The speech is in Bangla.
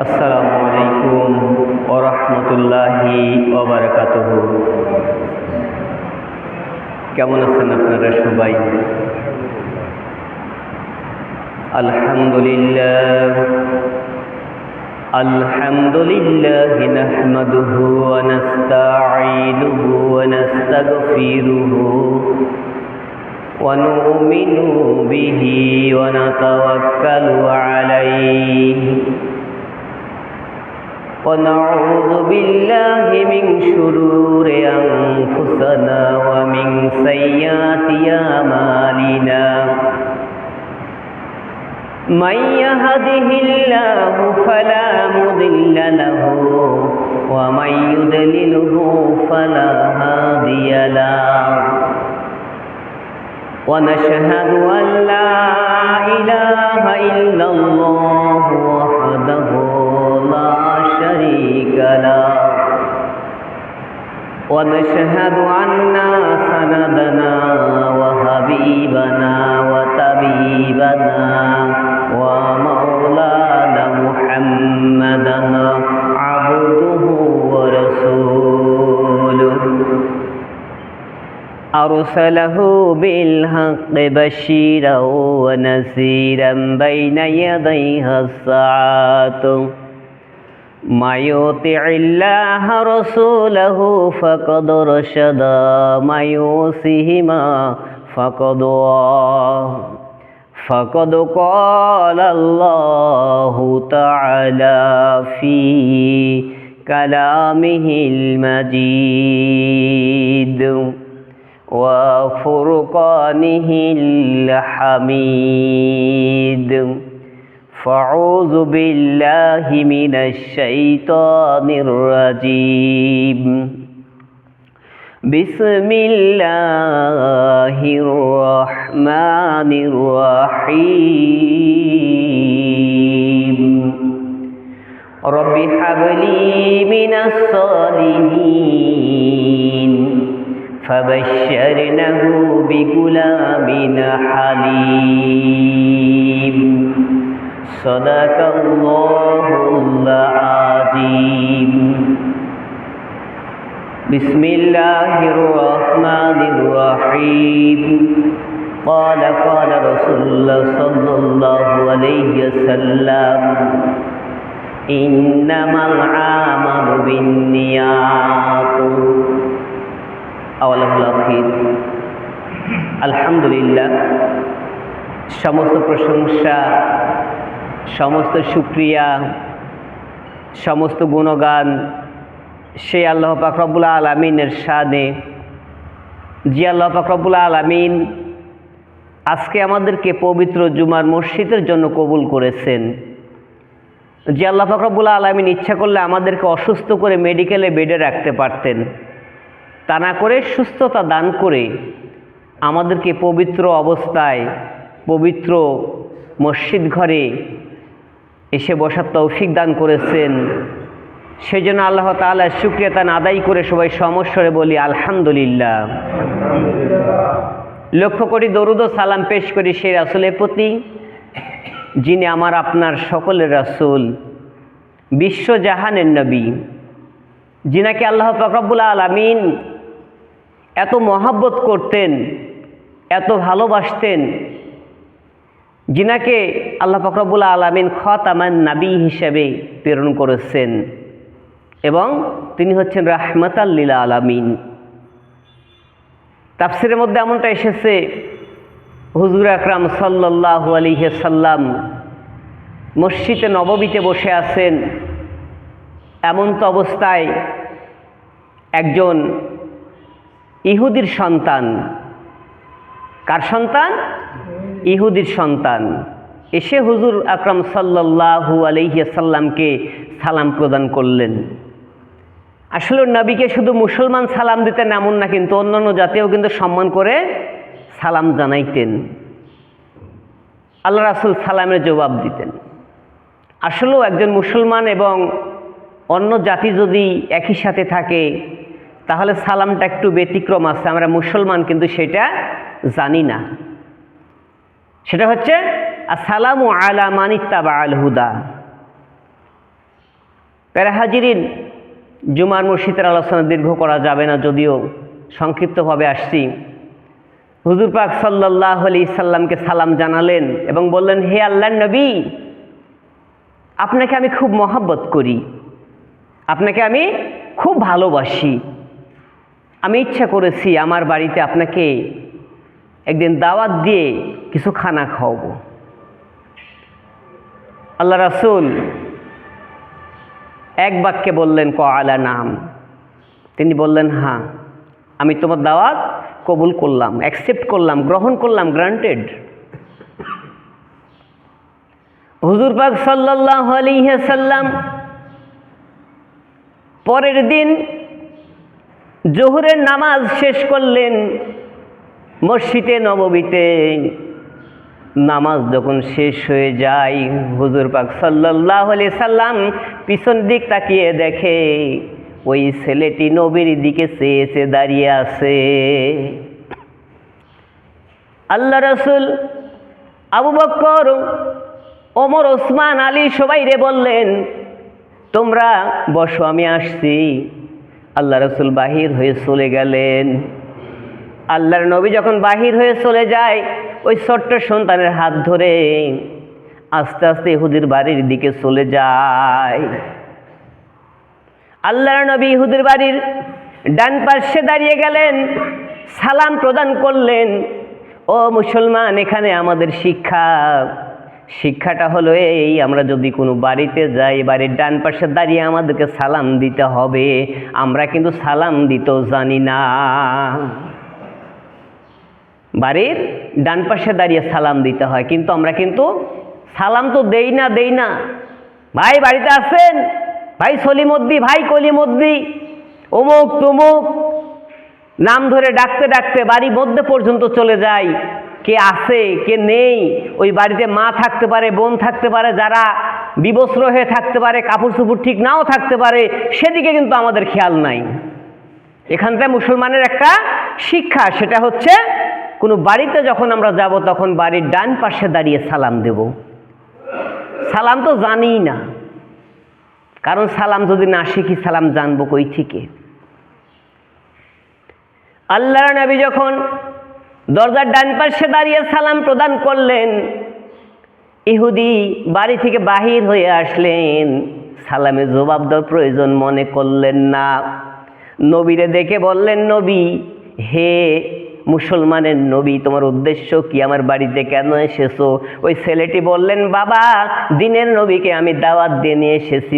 আসসালামু আলাইকুম ওয়া রাহমাতুল্লাহি ওয়া বারাকাতুহু। কেমন আছেন আপনারা সবাই? আলহামদুলিল্লাহ নাহমাদুহু ওয়া নাস্তাঈনুহু ওয়া নাস্তাগফিরুহু ওয়া নু'মিনু বিহি ওয়া নাতাওয়াক্কালু আলাইহি ونعوذ بالله من شرور أنفسنا ومن سيئات أعمالنا من يهده الله فلا مضل له ومن يضلله فلا هادي له ونشهد أن لا إله إلا الله وحده لا شريك له ونشهد أن سندنا وحبيبنا وطبيبنا ومولانا محمدا عبده ورسوله أرسله بالحق بشيرا ونذيرا بين يديها الساعة ما يطع الله رسوله فقد رشد ما يعصيهما فقد قال الله تعالى في كلامه المجيد وفرقانه الحميد فأعوذ بالله من الشيطان الرجيم بسم الله الرحمن الرحيم رب هب لي من الصالحين فبشرناه بغلام حليم صدق الله العظيم بسم الله الرحمن الرحيم قال رسول الله صلى الله عليه وسلم إنما الأعمال بالنيات আলহামদুলিল্লাহ, সমস্ত প্রশংসা, সমস্ত শুকরিয়া, সমস্ত গুণগান সেই আল্লাহ পাক রব্বুল আলামিনের শানে। যে আল্লাহ পাক রব্বুল আলামিন আজকে আমাদেরকে পবিত্র জুমার মসজিদের জন্য কবুল করেছেন। যে আল্লাহ পাক রব্বুল আলামিন ইচ্ছা করলে আমাদেরকে অসুস্থ করে মেডিকেলে বেডে রাখতে পারতেন, তা না করে সুস্থতা দান করে আমাদেরকে পবিত্র অবস্থায় পবিত্র মসজিদ ঘরে এসে বসার তৌফিক দান করেছেন। সেই জন্য আল্লাহ তাআলার শুকরিয়া তান আদায় করে সবাই সমস্বরে বলি আলহামদুলিল্লাহ। লক্ষ কোটি দরুদ ও সালাম পেশ করি সেই রাসূলের প্রতি, যিনি আমার আপনার সকলের রাসূল, বিশ্বজাহানের নবী, যিনাকে আল্লাহ পাক রব্বুল আলামিন এত মহব্বত করতেন, এত ভালোবাসতেন, যিনাকে আল্লাহ পাক রব্বুল আলামিন খাতামান নবী হিসেবে প্রেরণ করেছেন এবং তিনি হচ্ছেন রাহমাতাল লিল আলামিন। তাফসিরের মধ্যে এমনটা এসেছে, হুজুর আকরাম সাল্লাল্লাহু আলাইহি সাল্লাম মসজিদে নববীতে বসে আছেন। এমন তো অবস্থায় একজন ইহুদির সন্তান, কার সন্তান? ইহুদির সন্তান এসে হুজুর আকরাম সাল্লাল্লাহু আলাইহি সাল্লামকে সালাম প্রদান করলেন। আসলে নবীকে শুধু মুসলমান সালাম দিতেন এমন না, কিন্তু অন্যান্য জাতিও কিন্তু সম্মান করে সালাম জানাইতেন। আল্লাহ রাসূল সালামের জবাব দিতেন। আসলেও একজন মুসলমান এবং অন্য জাতি যদি একই সাথে থাকে তাহলে সালামটা একটু ব্যতিক্রম আছে। আমরা মুসলমান কিন্তু সেটা জানি না। সেটা হচ্ছে আসসালামু আলা মান ইত্তাবাআল হুদা। প্যারা হাজিরিন, জুমার মসজিদের আলোচনা দীর্ঘ করা যাবে না, যদিও সংক্ষিপ্তভাবে আসছি। হুজুর পাক সাল্লাল্লাহু আলাইহি সাল্লামকে সালাম জানালেন এবং বললেন, হে আল্লাহর নবী, আপনাকে আমি খুব মহব্বত করি, আপনাকে আমি খুব ভালোবাসি। আমি ইচ্ছা করেছি আমার বাড়িতে আপনাকে একদিন দাওয়াত দিয়ে কিছু খানা খাওয়াবো। আল্লাহ রাসূল এক বাক্যে বললেন, ক্বালা নাম। তিনি বললেন, হ্যাঁ, আমি তোমার দাওয়াত কবুল করলাম, অ্যাকসেপ্ট করলাম, গ্রহণ করলাম, গ্রান্টেড। হুজুর পাক সাল্লাল্লাহু আলাইহি সাল্লাম পরের দিন জোহরের নামাজ শেষ করলেন মসজিদে নববীতে। নামাজ যখন শেষ হয়ে যায়, হুজুর পাক সাল্লাল্লাহু আলাইহি সাল্লাম পিছন দিক তাকিয়ে দেখে ওই ছেলেটি নবীর দিকে চেয়ে দাঁড়িয়ে আছে। আল্লাহ রাসূল আবু বকর, ওমর, ওসমান, আলী সবাইরে বললেন, তোমরা বসো, আমি আসছি। আল্লাহ রাসূল বাহির হয়ে চলে গেলেন। আল্লাহর নবী যখন বাহির হয়ে চলে যায়, ওই ছোট্ট সন্তানের হাত ধরে আস্তে আস্তে ইহুদির বাড়ির দিকে চলে যায়। আল্লাহর নবী ইহুদির বাড়ির ডান পাশে দাঁড়িয়ে গেলেন, সালাম প্রদান করলেন। ও মুসলমান, এখানে আমাদের শিক্ষাটা হলো এই, আমরা যদি কোনো বাড়িতে যাই, বাড়ির ডান পাশে দাঁড়িয়ে আমাদেরকে সালাম দিতে হবে। আমরা কিন্তু সালাম দিতেও জানি না। বাড়ির ডান পাশে দাঁড়িয়ে সালাম দিতে হয়, কিন্তু আমরা কিন্তু সালাম তো দেই না। ভাই বাড়িতে আছেন? ভাই সলিমদ্দি, ভাই কলিমদ্দি, অমুক তমুক নাম ধরে ডাকতে ডাকতে বাড়ির মধ্যে পর্যন্ত চলে যায়। কে আছে কে নেই, ওই বাড়িতে মা থাকতে পারে, বোন থাকতে পারে, যারা বিবস্ত্র হয়ে থাকতে পারে, কাপড় চোপড় ঠিক নাও থাকতে পারে, সেদিকে কিন্তু আমাদের খেয়াল নাই। এখানটা মুসলমানের একটা শিক্ষা, সেটা হচ্ছে কোনো বাড়িতে যখন আমরা যাব তখন বাড়ির ডান পাশে দাঁড়িয়ে সালাম দেব। সালাম তো জানি না, কারণ সালাম যদি না শিখি সালাম জানবো কই থেকে? আল্লাহর নবী যখন দরজার ডান পাশে দাঁড়িয়ে সালাম প্রদান করলেন, ইহুদি বাড়ি থেকে বাহির হয়ে আসলেন। সালামে জবাব দেওয়ার প্রয়োজন মনে করলেন না। নবীরে দেখে বললেন, নবী, হে মুসলমানের নবী, তোমার উদ্দেশ্য কি? আমার বাড়িতে কেন এসেছো? ওই ছেলেটি বললেন, বাবা, দিনের নবীকে আমি দাওয়াত দিয়ে নিয়ে এসেছি।